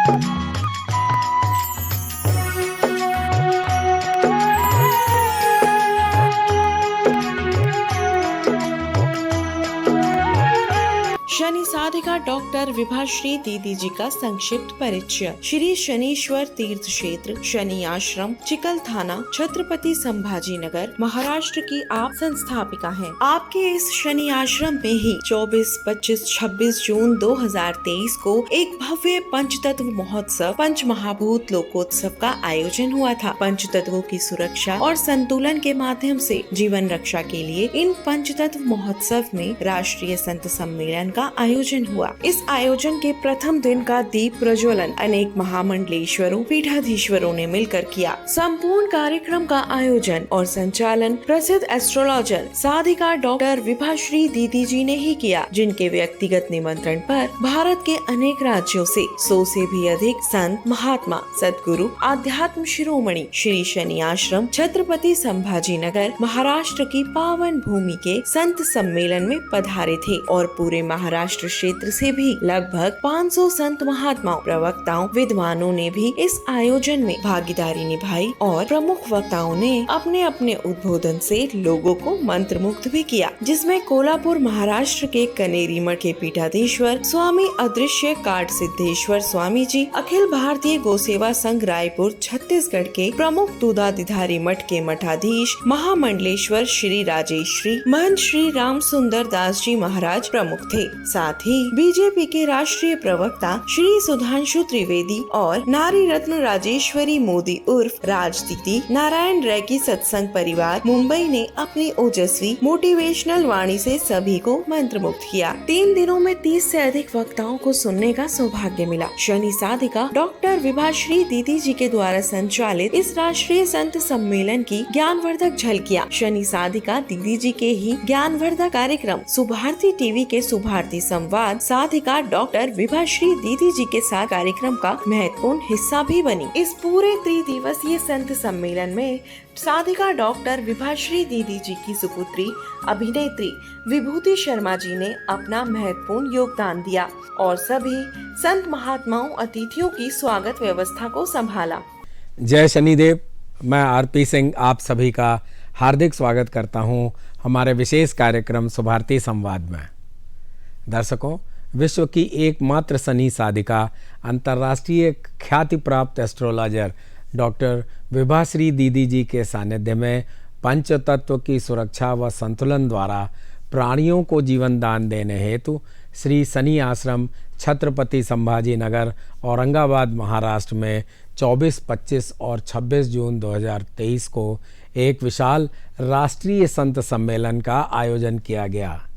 शनि साधिका doctor Vibhashri दीदी जी का संक्षिप्त परिचय। श्री शनीश्वर तीर्थ क्षेत्र शनि आश्रम चिकल थाना छत्रपति संभाजी नगर महाराष्ट्र की आप संस्थापिका हैं। आपके इस शनि आश्रम में ही 24, 25, 26 जून 2023 को एक भव्य पंचतत्व महोत्सव पंच महाभूत लोकोत्सव का आयोजन हुआ था। पंचतत्वों की सुरक्षा और संतुलन के माध्यम से जीवन रक्षा के लिए इन पंचतत्व महोत्सव में राष्ट्रीय संत सम्मेलन का आयोजन हुआ। इस आयोजन के प्रथम दिन का दीप प्रज्वलन अनेक महामंडलेश्वरों पीठाधीश्वरों ने मिलकर किया। संपूर्ण कार्यक्रम का आयोजन और संचालन प्रसिद्ध एस्ट्रोलॉजर साधिका डॉक्टर विभाश्री दीदी जी ने ही किया, जिनके व्यक्तिगत निमंत्रण पर भारत के अनेक राज्यों से 100 से भी अधिक संत महात्मा सद्गुरु आध्यात्म शिरोमणि श्री शनि आश्रम छत्रपति संभाजी नगर महाराष्ट्र की पावन भूमि के संत सम्मेलन में पधारे थे और पूरे महाराष्ट्र क्षेत्र से भी लगभग 500 संत महात्माओं प्रवक्ताओं विद्वानों ने भी इस आयोजन में भागीदारी निभाई और प्रमुख वक्ताओं ने अपने अपने उद्बोधन से लोगों को मंत्रमुग्ध भी किया, जिसमें कोल्हापुर महाराष्ट्र के कनेरी मठ के पीठाधीश्वर स्वामी अदृश्य काट सिद्धेश्वर स्वामी जी, अखिल भारतीय गोसेवा संघ रायपुर छत्तीसगढ़ के प्रमुख दूधाधिधारी मठ के मठाधीश महामंडलेश्वर श्री राजेश्री महंत श्री राम सुंदर दास जी महाराज प्रमुख थे। साथ ही बीजेपी के राष्ट्रीय प्रवक्ता श्री सुधांशु त्रिवेदी और नारी रत्न राजेश्वरी मोदी उर्फ राज दीदी नारायण रैकी सत्संग परिवार मुंबई ने अपनी ओजस्वी मोटिवेशनल वाणी से सभी को मंत्रमुग्ध किया। 3 दिनों में 30 से अधिक वक्ताओं को सुनने का सौभाग्य मिला। शनि साधिका डॉक्टर विभाश्री दीदी जी के द्वारा संचालित इस राष्ट्रीय संत सम्मेलन की ज्ञानवर्धक झलकियां शनि साधिका दीदी जी के ही ज्ञानवर्धक कार्यक्रम सुभारती टीवी के सुभारती संवाद साधिका डॉक्टर विभाश्री दीदी जी के साथ कार्यक्रम का महत्वपूर्ण हिस्सा भी बनी। इस पूरे त्रिदिवसीय संत सम्मेलन में साधिका डॉक्टर विभाश्री दीदी जी की सुपुत्री अभिनेत्री विभूति शर्मा जी ने अपना महत्वपूर्ण योगदान दिया और सभी संत महात्माओं अतिथियों की स्वागत व्यवस्था को संभाला। जय शनिदेव। मैं आरपी सिंह आप सभी का हार्दिक स्वागत करता हूं हमारे विशेष कार्यक्रम सुभारती संवाद में। दर्शकों, विश्व की एकमात्र शनि साधिका अंतर्राष्ट्रीय ख्याति प्राप्त एस्ट्रोलॉजर डॉक्टर विभाश्री दीदी जी के सानिध्य में पंचतत्व की सुरक्षा व संतुलन द्वारा प्राणियों को जीवन दान देने हेतु श्री शनि आश्रम छत्रपति संभाजी नगर औरंगाबाद महाराष्ट्र में 24, 25 और 26 जून 2023 को एक विशाल राष्ट्रीय संत सम्मेलन का आयोजन किया गया।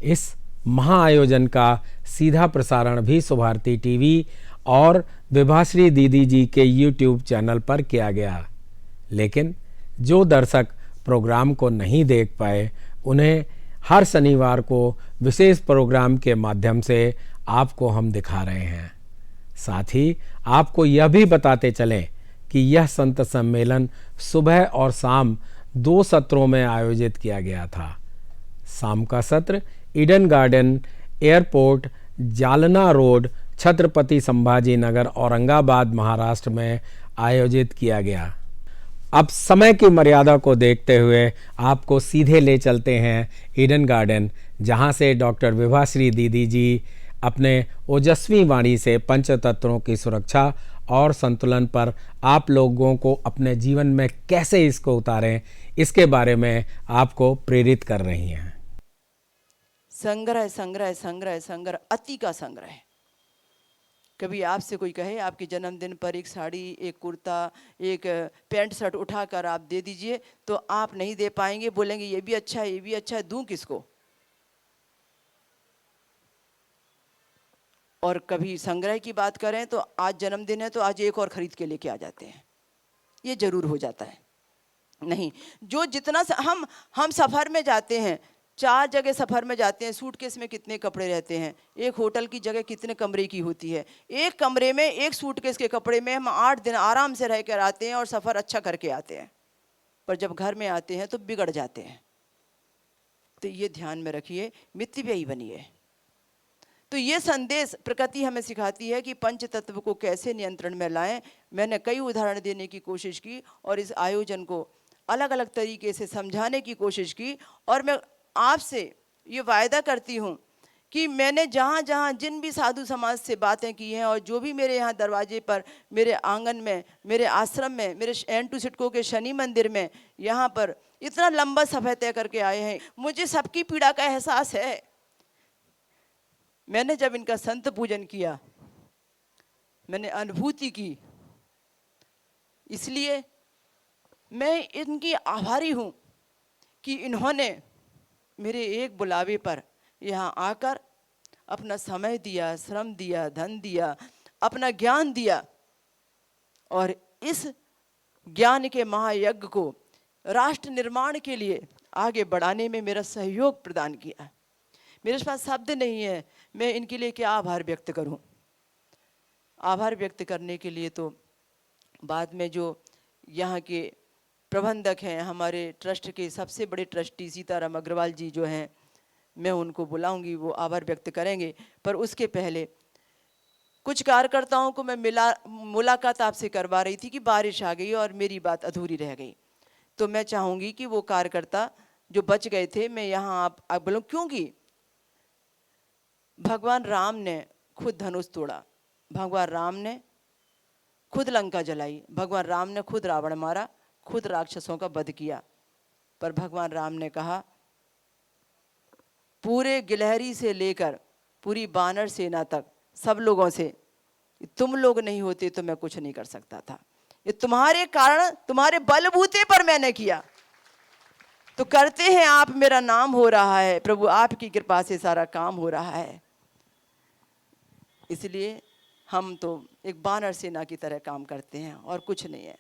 इस महाआयोजन का सीधा प्रसारण भी सुभारती टीवी और विभाश्री दीदी जी के YouTube चैनल पर किया गया, लेकिन जो दर्शक प्रोग्राम को नहीं देख पाए उन्हें हर शनिवार को विशेष प्रोग्राम के माध्यम से आपको हम दिखा रहे हैं। साथ ही आपको यह भी बताते चलें कि यह संत सम्मेलन सुबह और शाम 2 सत्रों में आयोजित किया गया था। शाम का सत्र Eden Garden airport Jalna road Chhatrapati Sambhaji Nagar Aurangabad Maharashtra में आयोजित किया गया। अब समय की मर्यादा को देखते हुए आपको सीधे ले चलते हैं ईडन गार्डन, जहां से डॉक्टर विभाश्री दीदी जी अपने ओजस्वी वाणी से पंचतत्वों की सुरक्षा और संतुलन पर आप लोगों को अपने जीवन में कैसे इसको उतारें, इसके बारे में आपको प्रेरित कर रही हैं। संग्रह संग्रह संग्रह संग्रह, अति का संग्रह। कभी आपसे कोई कहे आपके जन्मदिन पर एक साड़ी, एक कुर्ता, एक पैंट शर्ट उठाकर आप दे दीजिए, तो आप नहीं दे पाएंगे, बोलेंगे ये भी अच्छा है, ये भी अच्छा है, दूं किसको। और कभी संग्रह की बात करें तो आज जन्मदिन है तो आज एक और खरीद के लेके आ जाते हैं, ये जरूर हो जाता है। नहीं, जो जितना हम सफ़र में जाते हैं, 4 जगह सफ़र में जाते हैं, सूटकेस में कितने कपड़े रहते हैं, एक होटल की जगह कितने कमरे की होती है, एक कमरे में एक सूटकेस के कपड़े में हम 8 दिन आराम से रह कर आते हैं और सफ़र अच्छा करके आते हैं, पर जब घर में आते हैं तो बिगड़ जाते हैं। तो ये ध्यान में रखिए, मितव्ययी बनिए। तो ये संदेश प्रकृति हमें सिखाती है कि पंच तत्व को कैसे नियंत्रण में लाएं। मैंने कई उदाहरण देने की कोशिश की और इस आयोजन को अलग अलग तरीके से समझाने की कोशिश की। और मैं आपसे ये वायदा करती हूँ कि मैंने जहाँ जहाँ जिन भी साधु समाज से बातें की हैं और जो भी मेरे यहाँ दरवाजे पर, मेरे आंगन में, मेरे आश्रम में, मेरे N2 सिडको के शनि मंदिर में, यहाँ पर इतना लंबा सफ़र तय करके आए हैं, मुझे सबकी पीड़ा का एहसास है। मैंने जब इनका संत पूजन किया, मैंने अनुभूति की, इसलिए मैं इनकी आभारी हूँ कि इन्होंने मेरे एक बुलावे पर यहाँ आकर अपना समय दिया, श्रम दिया, धन दिया, अपना ज्ञान दिया और इस ज्ञान के महायज्ञ को राष्ट्र निर्माण के लिए आगे बढ़ाने में मेरा सहयोग प्रदान किया। मेरे पास शब्द नहीं है, मैं इनके लिए क्या आभार व्यक्त करूं। आभार व्यक्त करने के लिए तो बाद में जो यहाँ के प्रबंधक हैं, हमारे ट्रस्ट के सबसे बड़े ट्रस्टी सीताराम अग्रवाल जी जो हैं, मैं उनको बुलाऊंगी, वो आभार व्यक्त करेंगे। पर उसके पहले कुछ कार्यकर्ताओं को मैं मुलाकात आपसे करवा रही थी कि बारिश आ गई और मेरी बात अधूरी रह गई। तो मैं चाहूँगी कि वो कार्यकर्ता जो बच गए थे, मैं यहाँ आप बोलूँ, क्योंकि भगवान राम ने खुद धनुष तोड़ा, भगवान राम ने खुद लंका जलाई, भगवान राम ने खुद रावण मारा, खुद राक्षसों का वध किया। पर भगवान राम ने कहा, पूरे गिलहरी से लेकर पूरी बानर सेना तक सब लोगों से, तुम लोग नहीं होते तो मैं कुछ नहीं कर सकता था। ये तुम्हारे कारण, तुम्हारे बलबूते पर मैंने किया, तो करते हैं आप, मेरा नाम हो रहा है प्रभु, आपकी कृपा से सारा काम हो रहा है। इसलिए हम तो एक बानर सेना की तरह काम करते हैं और कुछ नहीं है।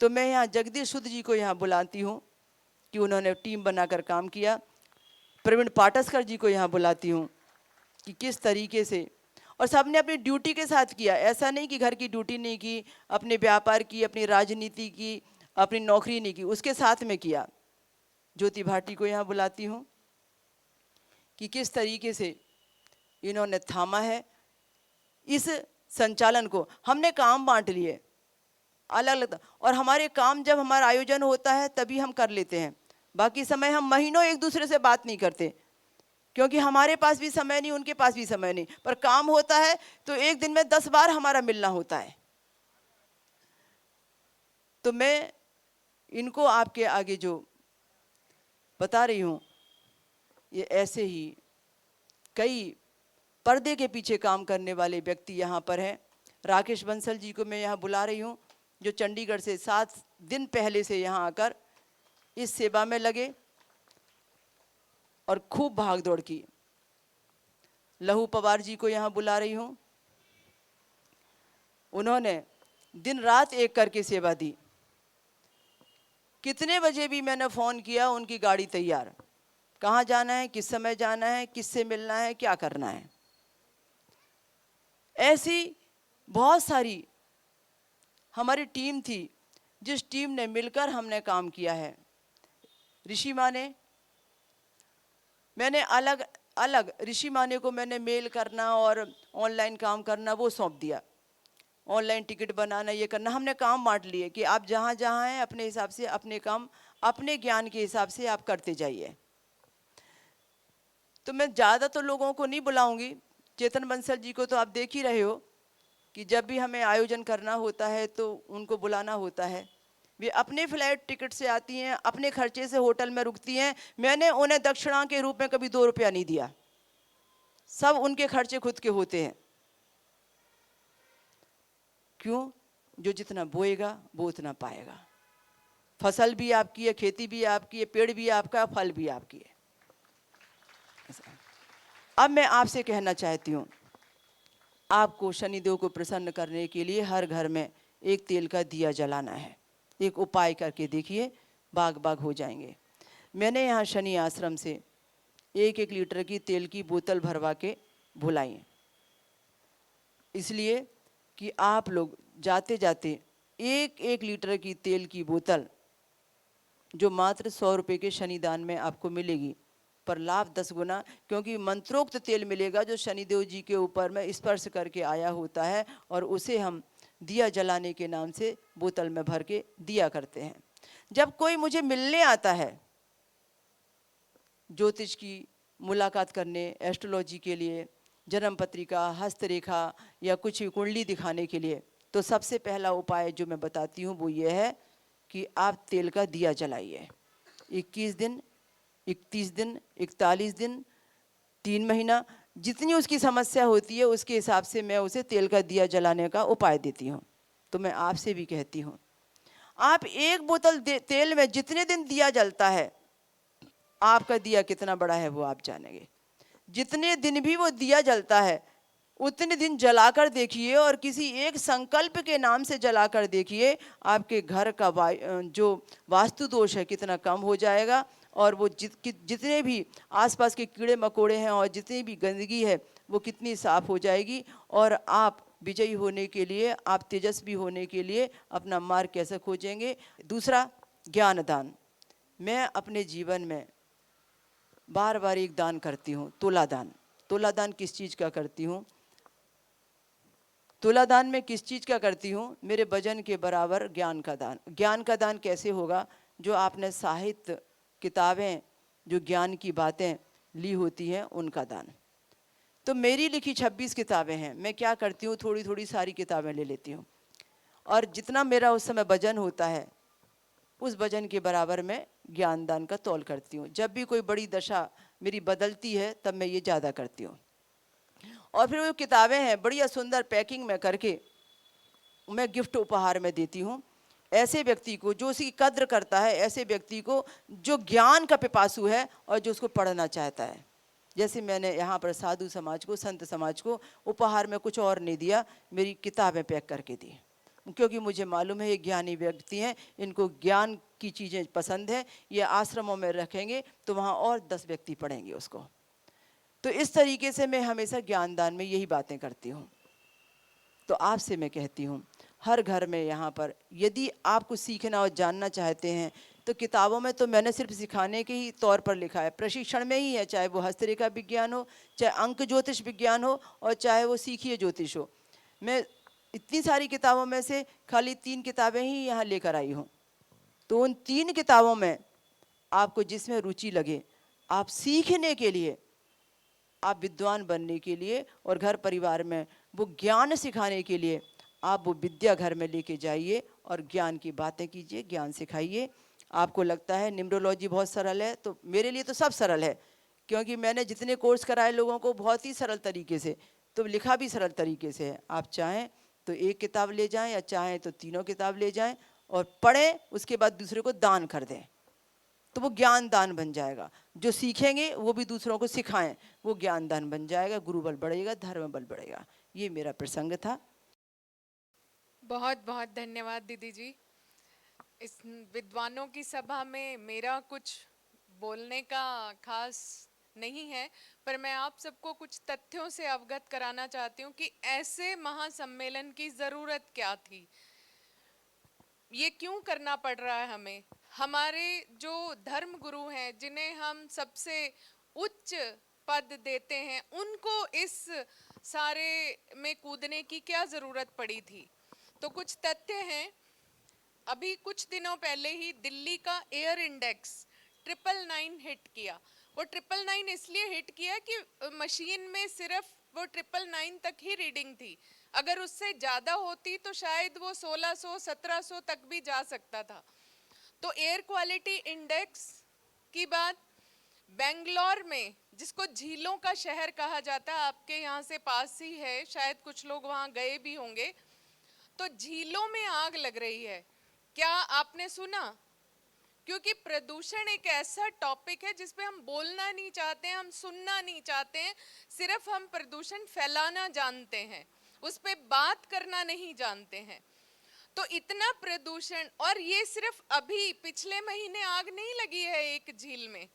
तो मैं यहाँ जगदीश शुद्ध जी को यहाँ बुलाती हूँ कि उन्होंने टीम बनाकर काम किया। प्रवीण पाटस्कर जी को यहाँ बुलाती हूँ कि किस तरीके से, और सबने अपनी ड्यूटी के साथ किया। ऐसा नहीं कि घर की ड्यूटी नहीं की, अपने व्यापार की, अपनी राजनीति की, अपनी नौकरी नहीं की, उसके साथ में किया। ज्योति भाटी को यहाँ बुलाती हूँ कि किस तरीके से इन्होंने थामा है इस संचालन को। हमने काम बांट लिए अलग अलग, और हमारे काम जब हमारा आयोजन होता है तभी हम कर लेते हैं, बाकी समय हम महीनों एक दूसरे से बात नहीं करते, क्योंकि हमारे पास भी समय नहीं, उनके पास भी समय नहीं। पर काम होता है तो एक दिन में 10 बार हमारा मिलना होता है। तो मैं इनको आपके आगे जो बता रही हूँ, ये ऐसे ही कई पर्दे के पीछे काम करने वाले व्यक्ति यहाँ पर हैं। राकेश बंसल जी को मैं यहाँ बुला रही हूँ, जो चंडीगढ़ से 7 दिन पहले से यहाँ आकर इस सेवा में लगे और खूब भाग दौड़ की। लहू पवार जी को यहाँ बुला रही हूँ, उन्होंने दिन रात एक करके सेवा दी। कितने बजे भी मैंने फ़ोन किया, उनकी गाड़ी तैयार, कहाँ जाना है, किस समय जाना है, किससे मिलना है, क्या करना है। ऐसी बहुत सारी हमारी टीम थी, जिस टीम ने मिलकर हमने काम किया है। ऋषि माने, मैंने अलग अलग ऋषि माने को मैंने मेल करना और ऑनलाइन काम करना वो सौंप दिया, ऑनलाइन टिकट बनाना, ये करना, हमने काम बांट लिए कि आप जहाँ जहाँ हैं अपने हिसाब से अपने काम अपने ज्ञान के हिसाब से आप करते जाइए। तो मैं ज़्यादा तो लोगों को नहीं बुलाऊंगी। चेतन बंसल जी को तो आप देख ही रहे हो कि जब भी हमें आयोजन करना होता है तो उनको बुलाना होता है। वे अपने फ्लाइट टिकट से आती हैं, अपने खर्चे से होटल में रुकती हैं। मैंने उन्हें दक्षिणा के रूप में कभी 2 रुपया नहीं दिया, सब उनके खर्चे खुद के होते हैं। क्यों? जो जितना बोएगा वो उतना पाएगा। फसल भी आपकी है, खेती भी आपकी है, पेड़ भी आपका, फल भी आपकी है। अब मैं आपसे कहना चाहती हूँ, आपको शनिदेव को प्रसन्न करने के लिए हर घर में एक तेल का दिया जलाना है। एक उपाय करके देखिए, बाग बाग हो जाएंगे। मैंने यहाँ शनि आश्रम से 1-1 लीटर की तेल की बोतल भरवा के भुलाई, इसलिए कि आप लोग जाते जाते 1-1 लीटर की तेल की बोतल जो मात्र 100 रुपये के शनिदान में आपको मिलेगी, पर लाभ 10 गुना, क्योंकि मंत्रोक्त तेल मिलेगा जो शनिदेव जी के ऊपर में स्पर्श करके आया होता है, और उसे हम दिया जलाने के नाम से बोतल में भर के दिया करते हैं। जब कोई मुझे मिलने आता है ज्योतिष की मुलाकात करने, एस्ट्रोलॉजी के लिए, जन्म पत्रिका, हस्तरेखा या कुछ भी कुंडली दिखाने के लिए, तो सबसे पहला उपाय जो मैं बताती हूँ वो ये है कि आप तेल का दिया जलाइए। 21 दिन, 31 दिन, 41 दिन, 3 महीना, जितनी उसकी समस्या होती है उसके हिसाब से मैं उसे तेल का दिया जलाने का उपाय देती हूँ। तो मैं आपसे भी कहती हूँ, आप एक बोतल तेल में जितने दिन दिया जलता है, आपका दिया कितना बड़ा है वो आप जानेंगे। जितने दिन भी वो दिया जलता है उतने दिन जलाकर देखिए, और किसी एक संकल्प के नाम से जलाकर देखिए, आपके घर का जो वास्तु दोष है कितना कम हो जाएगा, और वो जितने भी आसपास के कीड़े मकोड़े हैं और जितनी भी गंदगी है वो कितनी साफ हो जाएगी, और आप विजयी होने के लिए, आप तेजस्वी होने के लिए अपना मार्ग कैसे खोजेंगे। दूसरा, ज्ञान दान। मैं अपने जीवन में बार बार एक दान करती हूँ, तुला दान। तुला दान किस चीज़ का करती हूँ? तुला दान में किस चीज़ का करती हूँ? मेरे वजन के बराबर ज्ञान का दान। ज्ञान का दान कैसे होगा? जो आपने साहित्य, किताबें, जो ज्ञान की बातें ली होती हैं उनका दान। तो मेरी लिखी 26 किताबें हैं, मैं क्या करती हूँ, थोड़ी थोड़ी सारी किताबें ले लेती हूँ, और जितना मेरा उस समय वजन होता है उस वजन के बराबर मैं ज्ञान दान का तौल करती हूँ। जब भी कोई बड़ी दशा मेरी बदलती है तब मैं ये ज़्यादा करती हूँ। और फिर वो किताबें हैं बढ़िया सुंदर पैकिंग में करके मैं गिफ्ट उपहार में देती हूँ ऐसे व्यक्ति को जो उसकी कद्र करता है, ऐसे व्यक्ति को जो ज्ञान का पिपासु है और जो उसको पढ़ना चाहता है। जैसे मैंने यहाँ पर साधु समाज को, संत समाज को उपहार में कुछ और नहीं दिया, मेरी किताबें पैक करके दी, क्योंकि मुझे मालूम है ये ज्ञानी व्यक्ति हैं, इनको ज्ञान की चीज़ें पसंद है, ये आश्रमों में रखेंगे तो वहाँ और 10 व्यक्ति पढ़ेंगे उसको। तो इस तरीके से मैं हमेशा ज्ञान दान में यही बातें करती हूँ। तो आपसे मैं कहती हूँ, हर घर में यहाँ पर यदि आप कुछ सीखना और जानना चाहते हैं तो किताबों में तो मैंने सिर्फ सिखाने के ही तौर पर लिखा है, प्रशिक्षण में ही है, चाहे वो हस्तरेखा विज्ञान हो, चाहे अंक ज्योतिष विज्ञान हो, और चाहे वो सीखिए ज्योतिष हो। मैं इतनी सारी किताबों में से खाली 3 किताबें ही यहाँ लेकर आई हूँ। तो उन 3 किताबों में आपको जिसमें रुचि लगे, आप सीखने के लिए, आप विद्वान बनने के लिए और घर परिवार में वो ज्ञान सिखाने के लिए आप वो विद्या घर में लेके जाइए और ज्ञान की बातें कीजिए, ज्ञान सिखाइए। आपको लगता है न्यूमरोलॉजी बहुत सरल है, तो मेरे लिए तो सब सरल है, क्योंकि मैंने जितने कोर्स कराए लोगों को बहुत ही सरल तरीके से, तो लिखा भी सरल तरीके से है। आप चाहें तो 1 किताब ले जाएं या चाहें तो 3 किताब ले जाएं और पढ़ें, उसके बाद दूसरे को दान कर दें, तो वो ज्ञान दान बन जाएगा। जो सीखेंगे वो भी दूसरों को सिखाएं, वो ज्ञान दान बन जाएगा, गुरु बल बढ़ेगा, धर्म बल बढ़ेगा। ये मेरा प्रसंग था। बहुत बहुत धन्यवाद दीदी जी। इस विद्वानों की सभा में मेरा कुछ बोलने का खास नहीं है, पर मैं आप सबको कुछ तथ्यों से अवगत कराना चाहती हूँ कि ऐसे महासम्मेलन की ज़रूरत क्या थी, ये क्यों करना पड़ रहा है हमें। हमारे जो धर्म गुरु हैं, जिन्हें हम सबसे उच्च पद देते हैं, उनको इस सारे में कूदने की क्या ज़रूरत पड़ी थी। तो कुछ तथ्य हैं। अभी कुछ दिनों पहले ही दिल्ली का एयर इंडेक्स 999 हिट किया। वो 999 इसलिए हिट किया कि मशीन में सिर्फ वो 999 तक ही रीडिंग थी। अगर उससे ज़्यादा होती तो शायद वो 1600 1700 तक भी जा सकता था। तो एयर क्वालिटी इंडेक्स की बात, बेंगलोर में, जिसको झीलों का शहर कहा जाता है, आपके यहाँ से पास ही है, शायद कुछ लोग वहाँ गए भी होंगे, तो झीलों में आग लग रही है। क्या आपने सुना? क्योंकि प्रदूषण एक ऐसा टॉपिक है जिस पे हम बोलना नहीं चाहते हैं, हम सुनना नहीं चाहते हैं, सिर्फ हम प्रदूषण फैलाना जानते हैं, उस पे बात करना नहीं जानते हैं। तो इतना प्रदूषण, और ये सिर्फ अभी पिछले महीने आग नहीं लगी है एक झील में,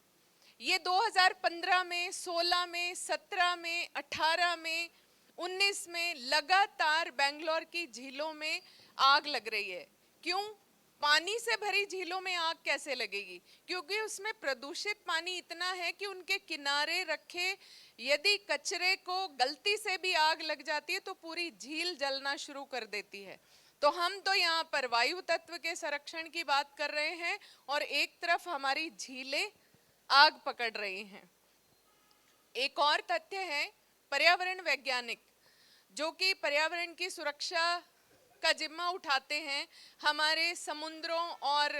ये 2015 में, 16 में, 17 में, 18 में, 19 में लगातार बेंगलोर की झीलों में आग लग रही है। क्यों? पानी से भरी झीलों में आग कैसे लगेगी, क्योंकि उसमें प्रदूषित पानी इतना है कि उनके किनारे रखे यदि कचरे को गलती से भी आग लग जाती है तो पूरी झील जलना शुरू कर देती है। तो हम तो यहाँ पर वायु तत्व के संरक्षण की बात कर रहे हैं और एक तरफ हमारी झीलें आग पकड़ रही हैं। एक और तथ्य है पर्यावरण वैज्ञानिक, जो कि पर्यावरण की सुरक्षा का जिम्मा उठाते हैं, हमारे समुद्रों और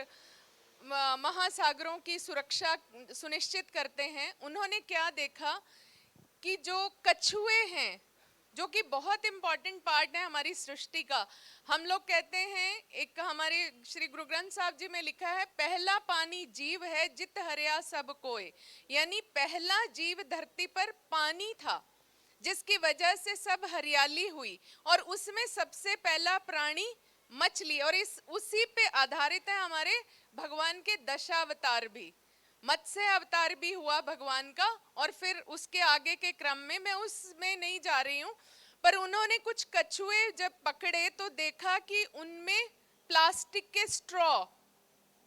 महासागरों की सुरक्षा सुनिश्चित करते हैं। उन्होंने क्या देखा कि जो कछुए हैं, जो कि बहुत इंपॉर्टेंट पार्ट है हमारी सृष्टि का, हम लोग कहते हैं, एक हमारे श्री गुरु ग्रंथ साहब जी में लिखा है, पहला पानी जीव है जित हरिया सब कोय, यानी पहला जीव धरती पर पानी था जिसकी वजह से सब हरियाली हुई, और उसमें सबसे पहला प्राणी मछली, और उसी पे आधारित है हमारे भगवान के दशावतार भी। मत्स्य अवतार भी हुआ भगवान का, और फिर उसके आगे के क्रम में मैं उसमें नहीं जा रही हूँ, पर उन्होंने कुछ कछुए जब पकड़े तो देखा कि उनमें प्लास्टिक के स्ट्रॉ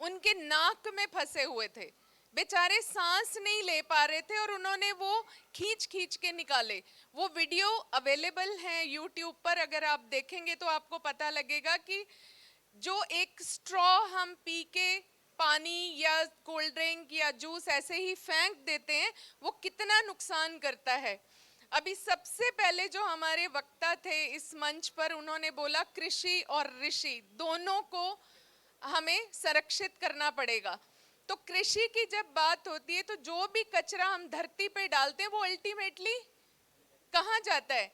उनके नाक में फंसे हुए थे, बेचारे सांस नहीं ले पा रहे थे, और उन्होंने वो खींच खींच के निकाले। वो वीडियो अवेलेबल है यूट्यूब पर, अगर आप देखेंगे तो आपको पता लगेगा कि जो एक स्ट्रॉ हम पी के पानी या कोल्ड ड्रिंक या जूस ऐसे ही फेंक देते हैं, वो कितना नुकसान करता है। अभी सबसे पहले जो हमारे वक्ता थे इस मंच पर, उन्होंने बोला कृषि और ऋषि दोनों को हमें संरक्षित करना पड़ेगा। तो कृषि की जब बात होती है तो जो भी कचरा हम धरती पे डालते हैं वो अल्टीमेटली कहाँ जाता है?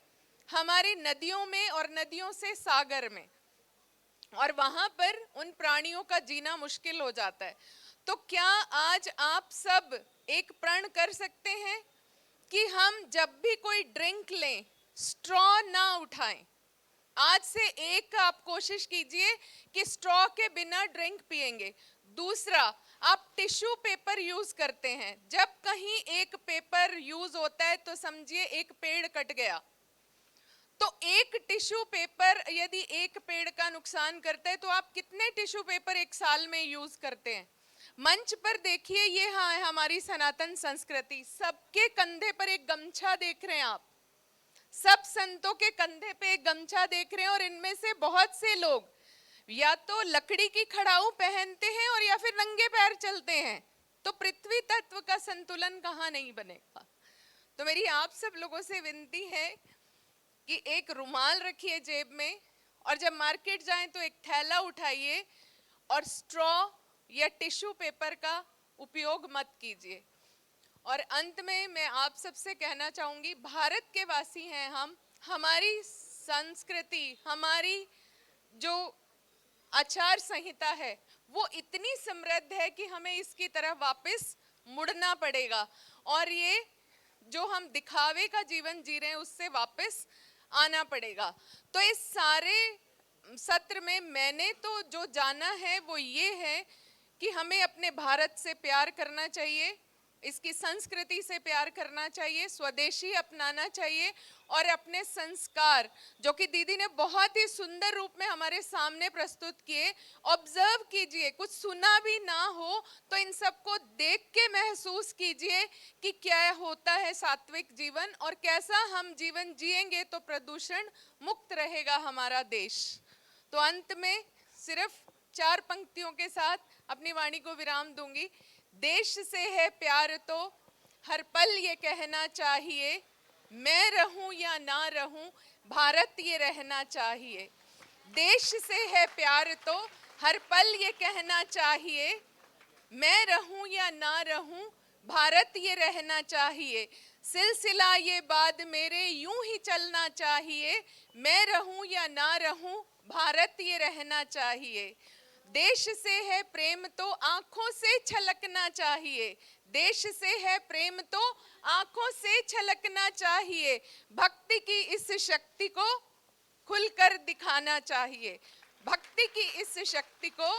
हमारी नदियों में, और नदियों से सागर में, और वहां पर उन प्राणियों का जीना मुश्किल हो जाता है। तो क्या आज आप सब एक प्रण कर सकते हैं कि हम जब भी कोई ड्रिंक लें स्ट्रॉ ना उठाएं? आज से एक आप कोशिश कीजिए कि स्ट्रॉ के बिना ड्रिंक पिएंगे। दूसरा, आप टिश्यू पेपर यूज करते हैं, जब कहीं एक पेपर यूज होता है तो समझिए एक पेड़ कट गया। तो एक टिश्यू पेपर यदि एक पेड़ का नुकसान करता है तो आप कितने टिश्यू पेपर एक साल में यूज करते हैं? मंच पर देखिए, ये हाँ है हमारी सनातन संस्कृति। सबके कंधे पर एक गमछा देख रहे हैं आप, सब संतों के कंधे पे एक गमछा देख रहे हैं, और इनमें से बहुत से लोग या तो लकड़ी की खड़ाऊ पहनते हैं और या फिर नंगे पैर चलते हैं। तो पृथ्वी तत्व का संतुलन कहाँ नहीं बनेगा? तो मेरी आप सब लोगों से विनती है कि एक रुमाल रखिए जेब में, और जब मार्केट जाएं तो एक थैला उठाइए, और स्ट्रॉ या टिश्यू पेपर का उपयोग मत कीजिए। और अंत में मैं आप सबसे कहना चाहूंगी, भारत के वासी हैं हम, हमारी संस्कृति, हमारी जो आचार संहिता है वो इतनी समृद्ध है कि हमें इसकी तरफ वापस मुड़ना पड़ेगा, और ये जो हम दिखावे का जीवन जी रहे हैं उससे वापस आना पड़ेगा। तो इस सारे सत्र में मैंने तो जो जाना है वो ये है कि हमें अपने भारत से प्यार करना चाहिए, इसकी संस्कृति से प्यार करना चाहिए, स्वदेशी अपनाना चाहिए, और अपने संस्कार जो कि दीदी ने बहुत ही सुंदर रूप में हमारे सामने प्रस्तुत किए, ऑब्जर्व कीजिए। कुछ सुना भी ना हो तो इन सबको देख के महसूस कीजिए कि क्या होता है सात्विक जीवन, और कैसा हम जीवन जिएंगे तो प्रदूषण मुक्त रहेगा हमारा देश। तो अंत में सिर्फ 4 पंक्तियों के साथ अपनी वाणी को विराम दूंगी। देश से है प्यार तो हर पल ये कहना चाहिए, मैं रहूं या ना रहूं भारत ये रहना चाहिए। देश से है प्यार तो हर पल ये कहना चाहिए, मैं रहूं या ना रहूं भारत ये रहना चाहिए। सिलसिला ये बाद मेरे यूं ही चलना चाहिए, मैं रहूं या ना रहूं भारत ये रहना चाहिए। देश से है प्रेम तो आंखों से छलकना चाहिए, देश से है प्रेम तो आंखों से छलकना चाहिए। भक्ति की इस शक्ति को खुलकर दिखाना चाहिए, भक्ति की इस शक्ति को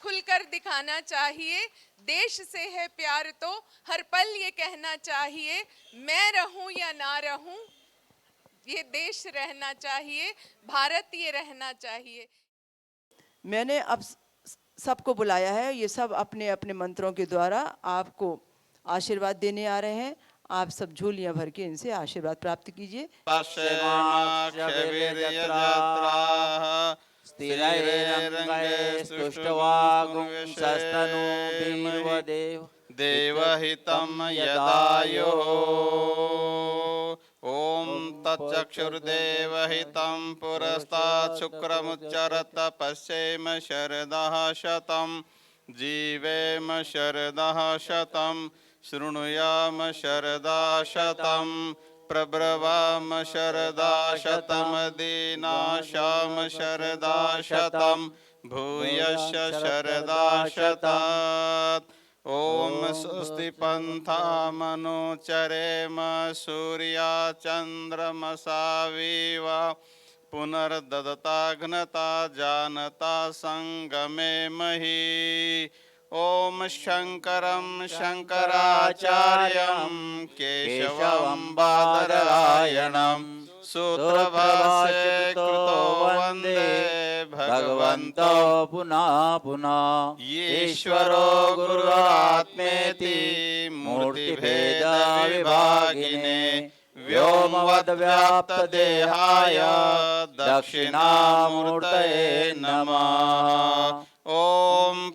खुलकर दिखाना चाहिए। देश से है प्यार तो हर पल ये कहना चाहिए, मैं रहूं या ना रहूं ये देश रहना चाहिए, भारत ये रहना चाहिए। मैंने अब सबको बुलाया है। ये सब अपने अपने मंत्रों के द्वारा आपको आशीर्वाद देने आ रहे हैं। आप सब झोलियां भर के इनसे आशीर्वाद प्राप्त कीजिए। देवहितं यदायो ॐ तच्चक्षुर्देवहितं पुरस्तात् शुक्रमुच्चरत पश्येम शरदः शतं जीवेम शरदः शतं शृणुयाम शरदा शतं प्रब्रवाम शरदा शतमदीनाशाम शरदा शतं भूयश्च शरदा शतात् ॐ स्वस्ति पन्थामनुचरेम सूर्या चन्द्रमसाविव पुनर्ददताघ्नता जानता संगमे मही। ॐ शङ्करं शङ्कराचार्यं केशवं बादरायणं सूत्रभाष्ये कृतो वन्दे भगवन्तो पुनः पुनः ईश्वरो गुरुरात्मेति मूर्तिभेदविभागिने व्योमवद्व्याप्तदेहाय दक्षिणामूर्तये नमः। ॐ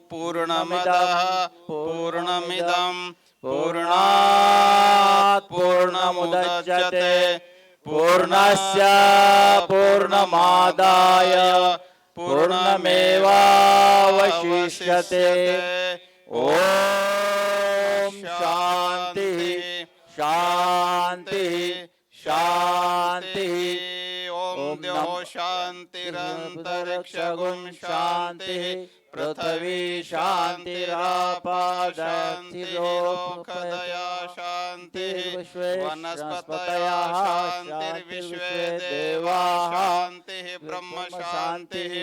पूर्णमदः पूर्णमिदं पूर्णात् पूर्णमुदच्यते पूर्णस्य पूर्णमादाय पूर्णमेवावशिष्यते। ॐ शान्ति शान्ति शान्ति। ॐ द्यौः शान्तिरन्तरिक्षगुं शान्तिः पृथ्वी शान्तिरापा शान्तिरोपदया शान्तिः वनस्पतयः शान्तिर्विश्वे देवाः शान्तिः ब्रह्म शान्तिः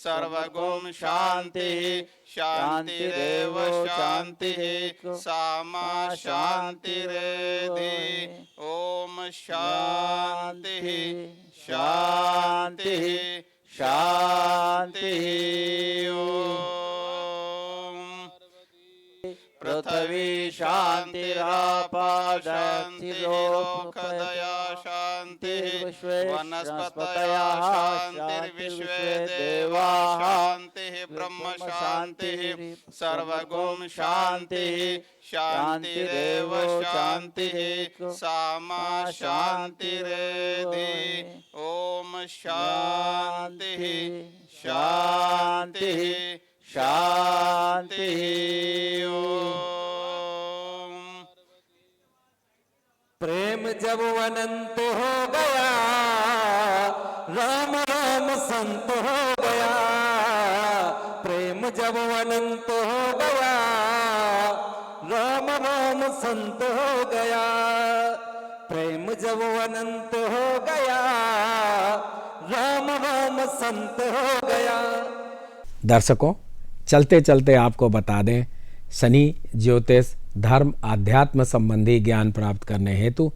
सर्वगुं शान्तिः शान्तिरेव शान्तिः सामा शान्तिरेधि। ॐ शान्तिः शान्तिः शान्तिः। पृथ्वी शान्तिरापा शान्तिरोपदया शान्तिः वनस्पतयः शान्तिर्विश्वे देवाः शान्तिः ब्रह्म शान्तिः सर्वगुं शान्तिः शान्तिरेव शान्तिः सामा शान्तिरेधि। ॐ शान्तिः शान्तिः शान्तिः। प्रेम जब अनंत हो गया राम राम संत हो गया। प्रेम जब अनंत हो गया राम राम संत हो गया। प्रेम जब अनंत हो गया राम राम संत हो गया। दर्शकों, चलते चलते आपको बता दें, शनि ज्योतिष धर्म आध्यात्म संबंधी ज्ञान प्राप्त करने हेतु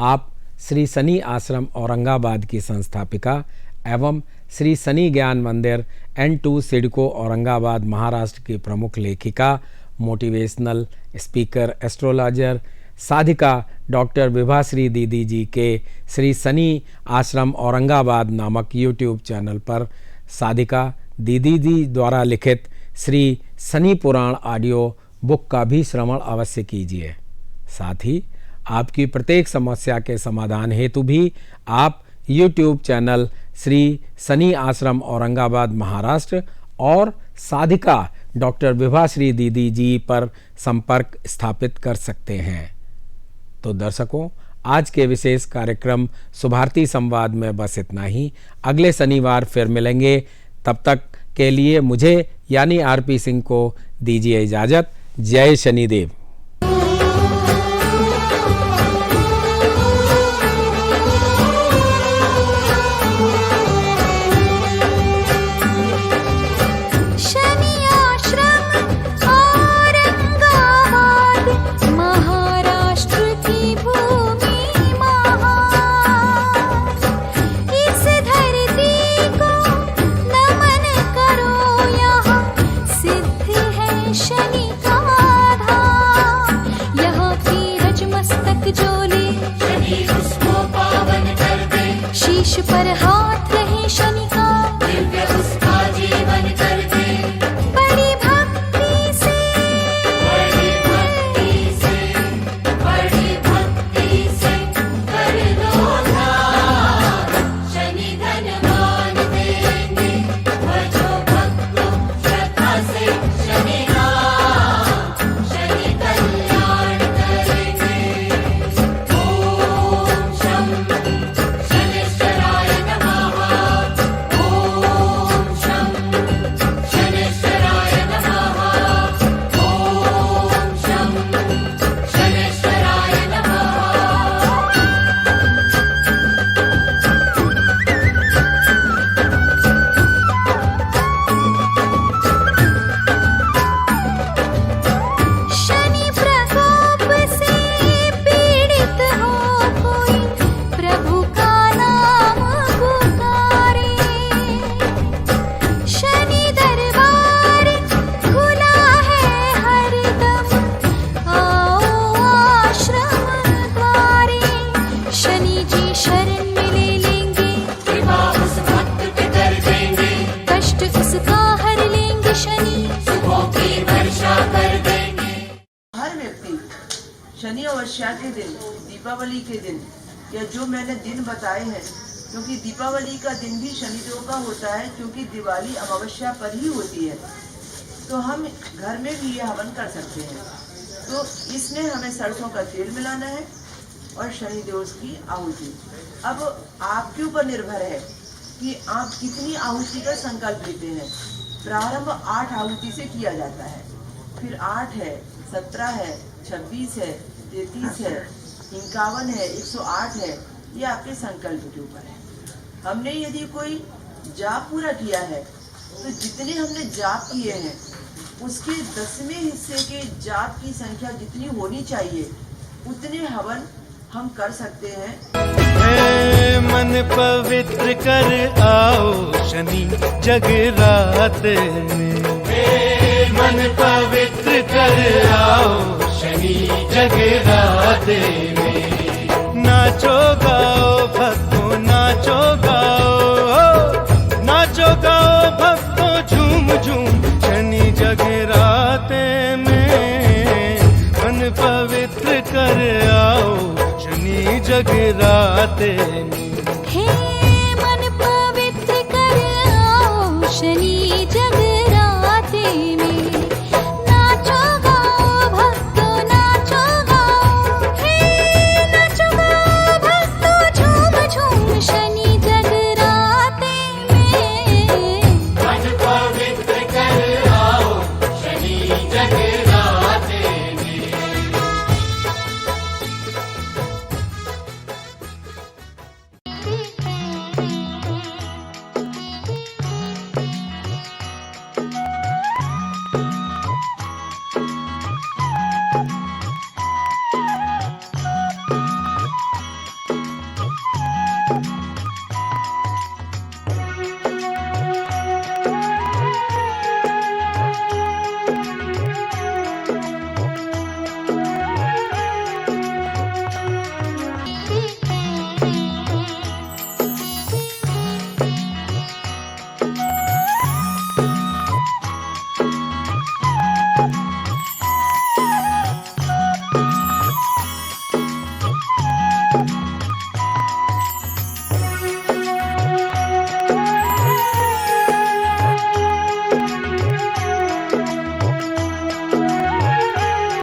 आप श्री शनि आश्रम औरंगाबाद की संस्थापिका एवं श्री शनि ज्ञान मंदिर N2 सिडको औरंगाबाद महाराष्ट्र की प्रमुख लेखिका, मोटिवेशनल स्पीकर, एस्ट्रोलॉजर, साधिका डॉक्टर विभाश्री दीदी जी के श्री शनि आश्रम औरंगाबाद नामक YouTube चैनल पर साधिका दीदी जी द्वारा लिखित श्री शनि पुराण ऑडियो बुक का भी श्रवण अवश्य कीजिए। साथ ही आपकी प्रत्येक समस्या के समाधान हेतु भी आप YouTube चैनल श्री शनि आश्रम औरंगाबाद महाराष्ट्र और साधिका डॉक्टर विभाश्री दीदी जी पर संपर्क स्थापित कर सकते हैं। तो दर्शकों, आज के विशेष कार्यक्रम शुभारती संवाद में बस इतना ही। अगले शनिवार फिर मिलेंगे। तब तक के लिए मुझे यानी आरपी सिंह को दीजिए इजाजत। जय शनिदेव। सिद्ध पर हाथ रहे शनि का, दिव्य उसका जीवन कर दे। बड़ी भक्ति से, बड़ी भक्ति से, बड़ी भक्ति से कर लो ध्यान, शनि धनवान देंगे। भजो भक्तों श्रद्धा से शनि नाम, शनि कल्याण करेंगे। ओम शं शनिश्चराय नमः। ओम शं शनिश्चराय नमः। ओम शं शनिश्चराय नमः। शनि प्रकोप से पीड़ित हो कोई, प्रभु का नाम पुकारे। शनि दरबार खुला है हरदम, आओ आश्रम द्वारे। शनि जी शरण में ले लेंगे, कृपा उस भक्त पे कर देंगे। कष्ट उसका हर लेंगे शनि। सुखों की वर्षा कर देंगे। हर व्यक्ति शनि अमावस्या के दिन, दीपावली के दिन, या जो मैंने दिन बताए हैं, क्योंकि दीपावली का दिन भी शनिदेव का होता है, क्योंकि दिवाली अमावस्या पर ही होती है, तो हम घर में भी ये हवन कर सकते हैं। तो इसमें हमें सरसों का तेल मिलाना है और शनिदेव की आहुति। अब आपके ऊपर निर्भर है कि आप कितनी आहुति का संकल्प लेते हैं। प्रारंभ 8 आहुति से किया जाता है, फिर 8 है, 17 है, 26 है, 33 है, 51 है, 108 है। ये आपके संकल्प के ऊपर है। हमने यदि कोई जाप पूरा किया है, तो जितने हमने जाप किए हैं उसके 10वें हिस्से के जाप की संख्या जितनी होनी चाहिए, उतने हवन हम कर सकते हैं। मन पवित्र कर आओ शनि जगरात में। मन पवित्र कर आओ शनि जगरात में। नाचो गाओ भक्तों, नाचो गाओ, नाचो गाओ भक्तों, झूम झूम शनि जगरात में। मन पवित्र कर आओ शनि जगरात में। हे मन पवित्र कर आओ शनि जगराते में। नाचो गाओ भक्तों, नाचो गाओ, हे नाचो गाओ भक्तों, झूम झूम शनि जगराते में। मन पवित्र कर आओ शनि जगरात में।